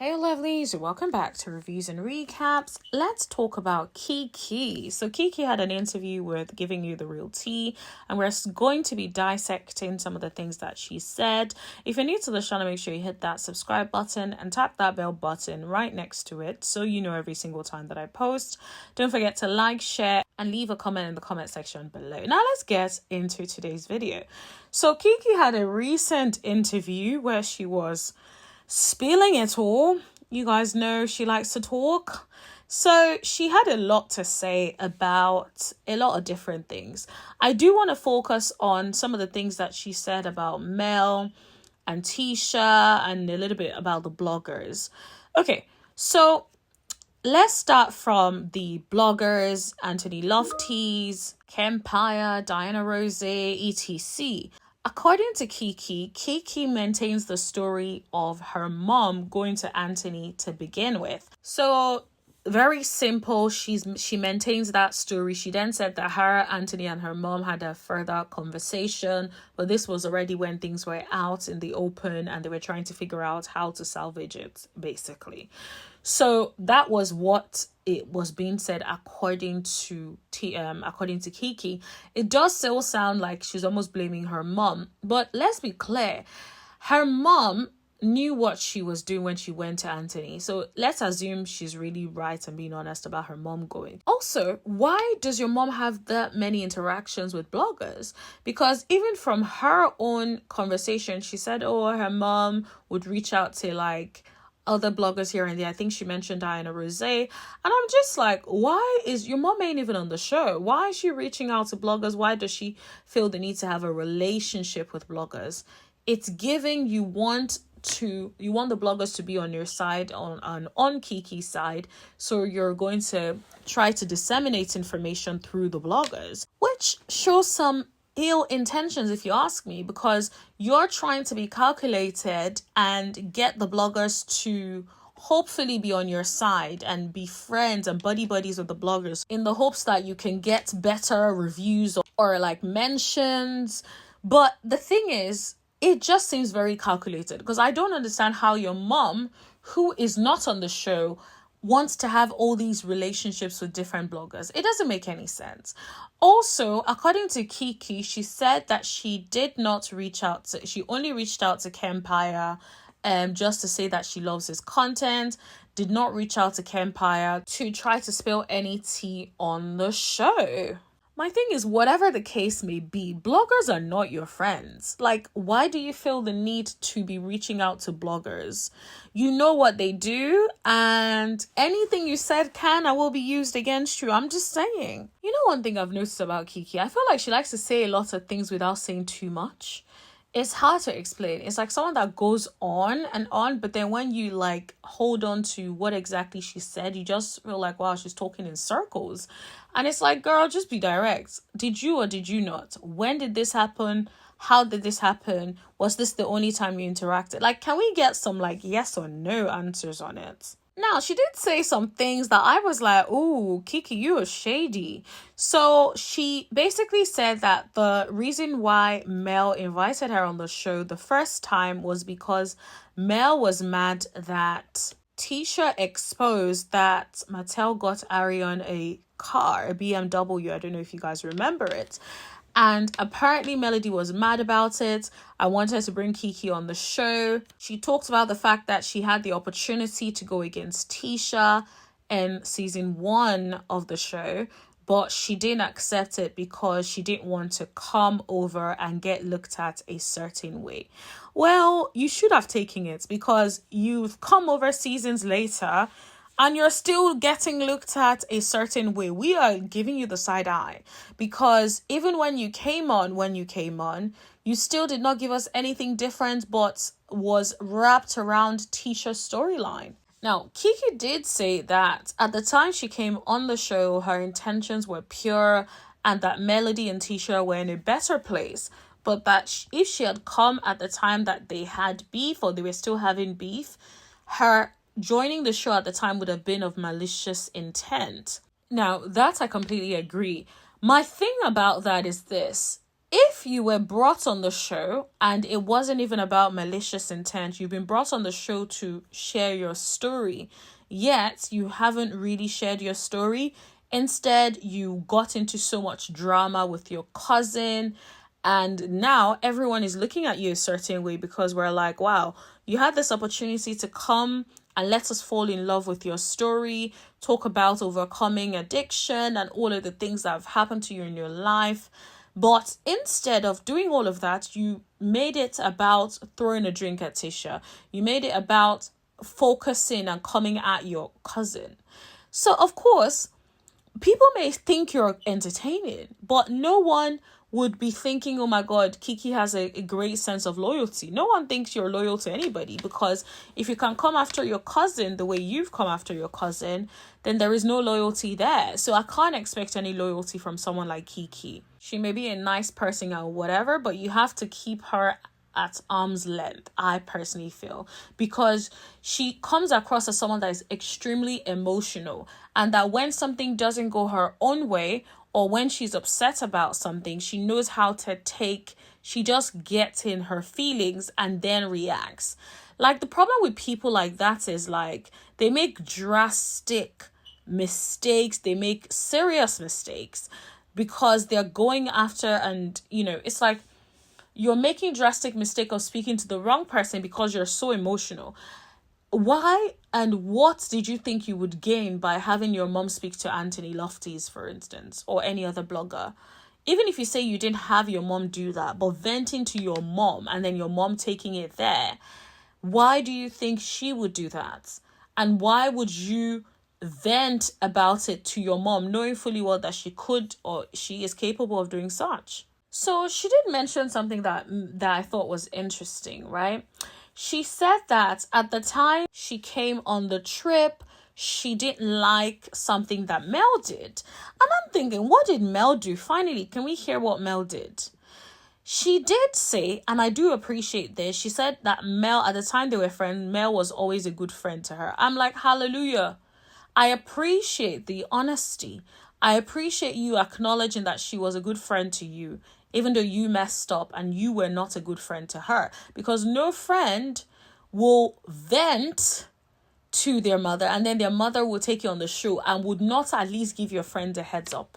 Hey lovelies, welcome back to Reviews and Recaps. Let's talk about Kiki. So Kiki had an interview with Giving You the Real Tea, and we're going to be dissecting some of the things that she said. If you're new to the channel, make sure you hit that subscribe button and tap that bell button right next to it so you know every single time that I post. Don't forget to like, share, and leave a comment in the comment section below. Now let's get into today's video. So Kiki had a recent interview where she was spilling it all. You guys know she likes to talk. So she had a lot to say about a lot of different things. I do want to focus on some of the things that she said about Mel and Tisha and a little bit about the bloggers. Okay, so let's start from the bloggers, Anthony Lofty's, Kempire, Diana Rose, etc. According to Kiki, Kiki maintains the story of her mom going to Anthony to begin with. So very simple. She maintains that story. She then said that her, Anthony, and her mom had a further conversation, but this was already when things were out in the open and they were trying to figure out how to salvage it, basically. So that was what it was being said according to Kiki. It does still sound like she's almost blaming her mom, but let's be clear, her mom knew what she was doing when she went to Anthony. So let's assume she's really right and being honest about her mom going. Also, why does your mom have that many interactions with bloggers? Because even from her own conversation, she said, oh, her mom would reach out to like other bloggers here and there. I think she mentioned Diana Rose. And I'm just like, why is your mom ain't even on the show? Why is she reaching out to bloggers? Why does she feel the need to have a relationship with bloggers? It's giving you want the bloggers to be on your side, on Kiki's side, so you're going to try to disseminate information through the bloggers, which shows some ill intentions, if you ask me, because you're trying to be calculated and get the bloggers to hopefully be on your side and be friends and buddies with the bloggers in the hopes that you can get better reviews or like mentions. But the thing is, it just seems very calculated, because I don't understand how your mom, who is not on the show, wants to have all these relationships with different bloggers. It doesn't make any sense. Also, according to Kiki, she said that she only reached out to Kempire just to say that she loves his content, did not reach out to Kempire to try to spill any tea on the show. My thing is, whatever the case may be, bloggers are not your friends. Like, why do you feel the need to be reaching out to bloggers? You know what they do, and anything you said can and will be used against you. I'm just saying. You know, one thing I've noticed about Kiki, I feel like she likes to say a lot of things without saying too much. It's hard to explain. It's like someone that goes on and on, but then when you like hold on to what exactly she said, you just feel like, wow, she's talking in circles. And it's like, girl, just be direct. Did you or did you not? When did this happen? How did this happen? Was this the only time you interacted? Like, can we get some like yes or no answers on it? Now, she did say some things that I was like, ooh, Kiki, you are shady. So she basically said that the reason why Mel invited her on the show the first time was because Mel was mad that Tisha exposed that Martell got Arion a car, a BMW. I don't know if you guys remember it. And apparently Melody was mad about it. I wanted to bring Kiki on the show. She talked about the fact that she had the opportunity to go against Tisha in season 1 of the show, but she didn't accept it because she didn't want to come over and get looked at a certain way. Well, you should have taken it, because you've come over seasons later and you're still getting looked at a certain way. We are giving you the side eye, because even when you came on, you still did not give us anything different but was wrapped around Tisha's storyline. Now, Kiki did say that at the time she came on the show, her intentions were pure and that Melody and Tisha were in a better place. But that if she had come at the time that they had beef or they were still having beef, her joining the show at the time would have been of malicious intent. Now, that I completely agree. My thing about that is this. if you were brought on the show and it wasn't even about malicious intent, you've been brought on the show to share your story, yet you haven't really shared your story. Instead, you got into so much drama with your cousin, and now everyone is looking at you a certain way because we're like, wow, you had this opportunity to come and let us fall in love with your story, talk about overcoming addiction and all of the things that have happened to you in your life. But instead of doing all of that, you made it about throwing a drink at Tisha. You made it about focusing and coming at your cousin. So, of course, people may think you're entertaining, but no one would be thinking, oh my God, Kiki has a great sense of loyalty. No one thinks you're loyal to anybody, because if you can come after your cousin the way you've come after your cousin, then there is no loyalty there. So I can't expect any loyalty from someone like Kiki. She may be a nice person or whatever, but you have to keep her at arm's length, I personally feel, because she comes across as someone that is extremely emotional, and that when something doesn't go her own way, or when she's upset about something, she knows how to she just gets in her feelings and then reacts. Like, the problem with people like that is, like, they make drastic mistakes, they make serious mistakes because they're going after, and it's like you're making drastic mistake of speaking to the wrong person because you're so emotional. Why and what did you think you would gain by having your mom speak to Anthony Lofties, for instance, or any other blogger? Even if you say you didn't have your mom do that, but venting to your mom and then your mom taking it there, why do you think she would do that? And why would you vent about it to your mom, knowing fully well that she could, or she is capable of doing such? So she did mention something that I thought was interesting, right? She said that at the time she came on the trip, she didn't like something that Mel did. And I'm thinking, what did Mel do? Finally, can we hear what Mel did? She did say, and I do appreciate this, she said that Mel, at the time they were friends, Mel was always a good friend to her. I'm like, hallelujah. I appreciate the honesty. I appreciate you acknowledging that she was a good friend to you, even though you messed up and you were not a good friend to her. Because no friend will vent to their mother and then their mother will take you on the show and would not at least give your friend a heads up.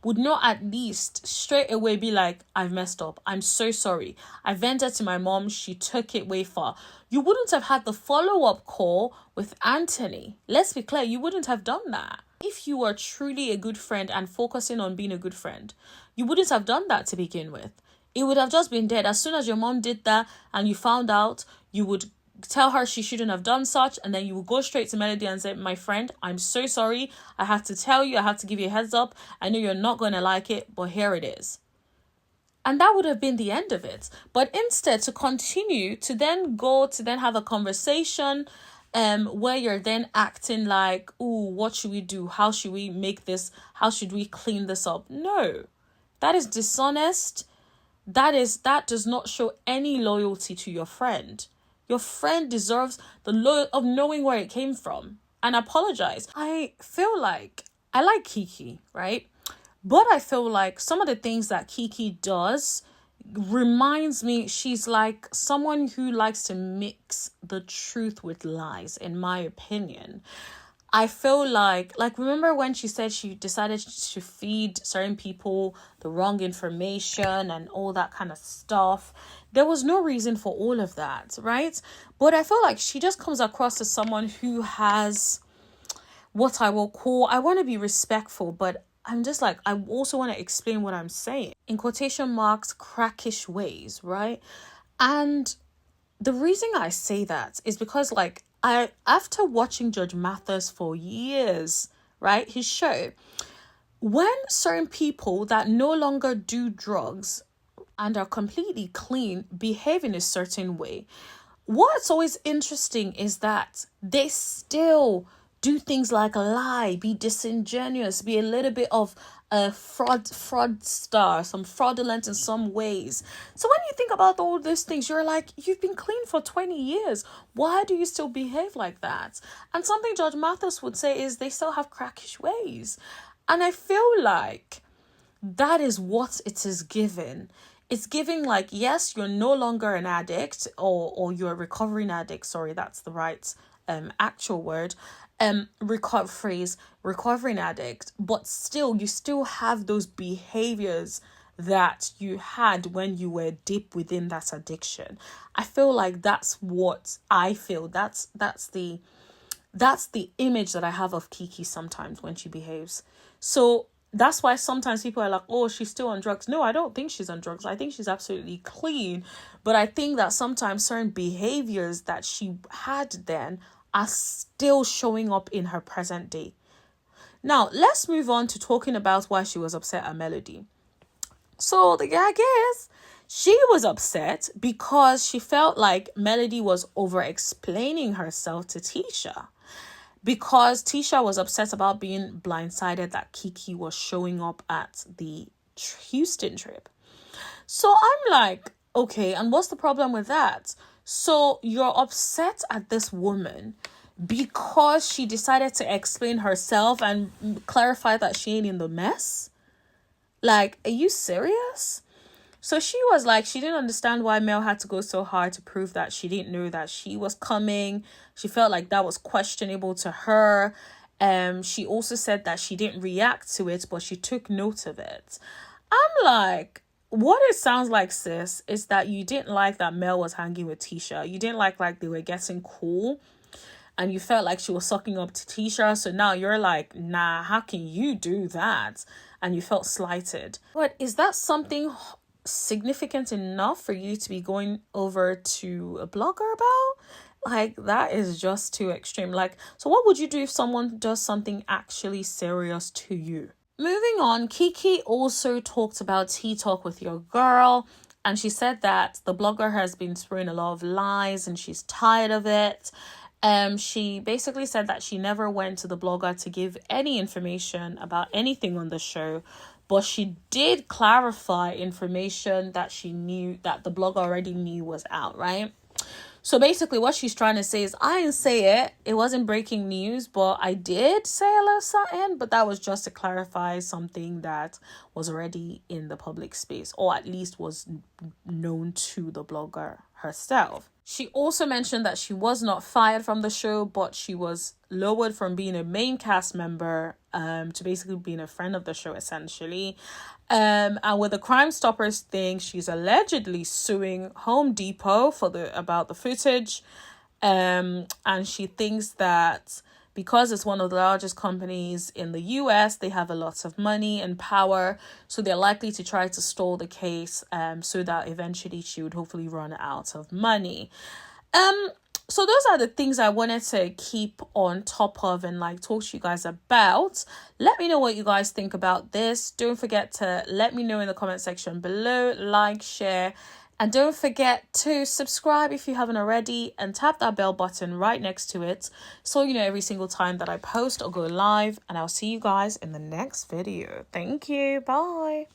Would not at least straight away be like, I've messed up. I'm so sorry. I vented to my mom. She took it way far. You wouldn't have had the follow-up call with Anthony. Let's be clear, you wouldn't have done that. If you were truly a good friend and focusing on being a good friend, you wouldn't have done that to begin with. It would have just been dead. As soon as your mom did that and you found out, you would tell her she shouldn't have done such, and then you would go straight to Melody and say, my friend, I'm so sorry. I have to tell you, I have to give you a heads up. I know you're not going to like it, but here it is. And that would have been the end of it. But instead, to continue to then have a conversation where you're then acting like, ooh, what should we do? How should we make this? How should we clean this up? No, that is dishonest. That does not show any loyalty to your friend. Your friend deserves the of knowing where it came from and apologize. I feel like I like Kiki, right? But I feel like some of the things that Kiki does reminds me, she's like someone who likes to mix the truth with lies, in my opinion. I feel like remember when she said she decided to feed certain people the wrong information and all that kind of stuff? There was no reason for all of that, right? But I feel like she just comes across as someone who has what I will call, I want to be respectful, but I'm just like, I also want to explain what I'm saying. In quotation marks, crackish ways, right? And the reason I say that is because after watching Judge Mathers for years, right, his show, when certain people that no longer do drugs and are completely clean behave in a certain way, what's always interesting is that they still do things like lie, be disingenuous, be a little bit of a fraudster, some fraudulent in some ways. So when you think about all those things, you're like, you've been clean for 20 years. Why do you still behave like that? And something Judge Mathers would say is they still have crackish ways. And I feel like that is what it is giving. It's giving like, yes, you're no longer an addict, or you're a recovering addict. Sorry, that's the right actual word. Recovering addict, but still you still have those behaviors that you had when you were deep within that addiction. I feel like that's what I feel. That's the image that I have of Kiki sometimes when she behaves. So that's why sometimes people are like, oh, she's still on drugs. No, I don't think she's on drugs. I think she's absolutely clean. But I think that sometimes certain behaviors that she had then are still showing up in her present day. Now, let's move on to talking about why she was upset at Melody. So the gag is, she was upset because she felt like Melody was over-explaining herself to Tisha. Because Tisha was upset about being blindsided that Kiki was showing up at the Houston trip. So I'm like, okay, and what's the problem with that? So you're upset at this woman because she decided to explain herself and clarify that she ain't in the mess? Like, are you serious? So she was like, she didn't understand why Mel had to go so hard to prove that she didn't know that she was coming. She felt like that was questionable to her. She also said that she didn't react to it, but she took note of it. I'm like, what it sounds like, sis, is that you didn't like that Mel was hanging with Tisha. You didn't like they were getting cool. And you felt like she was sucking up to Tisha. So now you're like, nah, how can you do that? And you felt slighted. But is that something significant enough for you to be going over to a blogger about? Like, that is just too extreme. Like, so what would you do if someone does something actually serious to you? Moving on, Kiki also talked about tea talk with your girl. And she said that the blogger has been spraying a lot of lies and she's tired of it. She basically said that she never went to the blogger to give any information about anything on the show, but she did clarify information that she knew, that the blogger already knew was out, right? So basically what she's trying to say is, I didn't say it. It wasn't breaking news, but I did say a little something, but that was just to clarify something that was already in the public space, or at least was known to the blogger herself. She also mentioned that she was not fired from the show, but she was lowered from being a main cast member to basically being a friend of the show, essentially. And with the Crime Stoppers thing, she's allegedly suing Home Depot about the footage. And she thinks that because it's one of the largest companies in the US, they have a lot of money and power. So they're likely to try to stall the case so that eventually she would hopefully run out of money. So those are the things I wanted to keep on top of and like talk to you guys about. Let me know what you guys think about this. Don't forget to let me know in the comment section below, like, share, and don't forget to subscribe if you haven't already, and tap that bell button right next to it so you know every single time that I post or go live. And I'll see you guys in the next video. Thank you. Bye.